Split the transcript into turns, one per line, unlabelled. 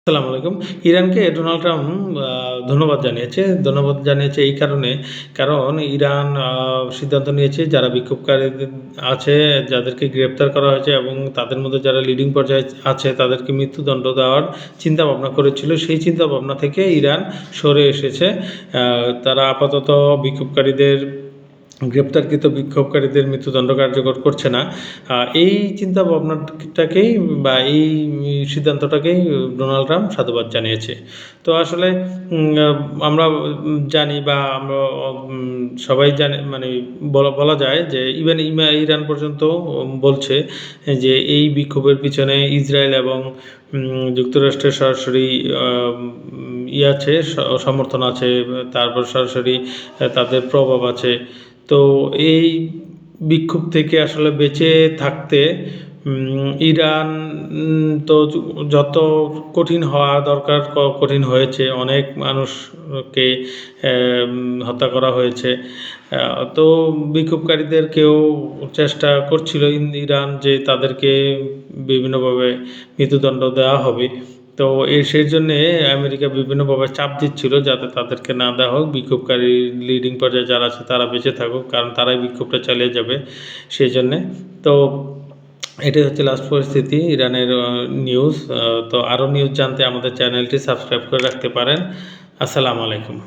আসসালামু আলাইকুম। ইরানকে ডোনাল্ড ট্রাম্প ধন্যবাদ জানিয়েছে এই কারণে, কারণ ইরান সিদ্ধান্ত নিয়েছে যারা বিক্ষোভকারীদের আছে, যাদেরকে গ্রেপ্তার করা হয়েছে এবং তাদের মধ্যে যারা লিডিং পর্যায়ে আছে তাদেরকে মৃত্যুদণ্ড দেওয়ার চিন্তাভাবনা করেছিল। সেই চিন্তাভাবনা থেকে ইরান সরে এসেছে। তারা আপাতত গ্রেপ্তারকৃত বিক্ষোভকারীদের মৃত্যুদণ্ড কার্যকর করছে না। এই চিন্তাভাবনাটাকেই বা এই সিদ্ধান্তটাকেই ডোনাল্ড ট্রাম্প সাধুবাদ জানিয়েছে। তো আসলে আমরা জানি বা আমরা সবাই জানি, মানে বলা যায় যে ইরান পর্যন্ত বলছে যে এই বিক্ষোভের পিছনে ইসরায়েল এবং যুক্তরাষ্ট্রের সরাসরি আছে, সমর্থন আছে, তারপর সরাসরি তাদের প্রভাব আছে। তো এই বিক্ষোভ থেকে আসলে বেঁচে থাকতে ইরান তো যত কঠিন হওয়া দরকার কঠিন হয়েছে, অনেক মানুষকে হত্যা করা হয়েছে। তো বিক্ষোভকারীদেরকেও চেষ্টা করছিল ইরান যে তাদেরকে বিভিন্নভাবে মৃত্যুদণ্ড দেওয়া হবে। তো সেই জন্যে আমেরিকা বিভিন্নভাবে চাপ দিচ্ছিল যাতে তাদেরকে না দেওয়া হোক, বিক্ষোভকারী লিডিং পর্যায়ে যারা আছে তারা বেঁচে থাকুক, কারণ তারাই বিক্ষোভটা চালিয়ে যাবে সেই জন্যে। তো এটাই হচ্ছে লাস্ট পরিস্থিতি ইরানের নিউজ। তো আরও নিউজ জানতে আমাদের চ্যানেলটি সাবস্ক্রাইব করে রাখতে পারেন। আসসালামু আলাইকুম।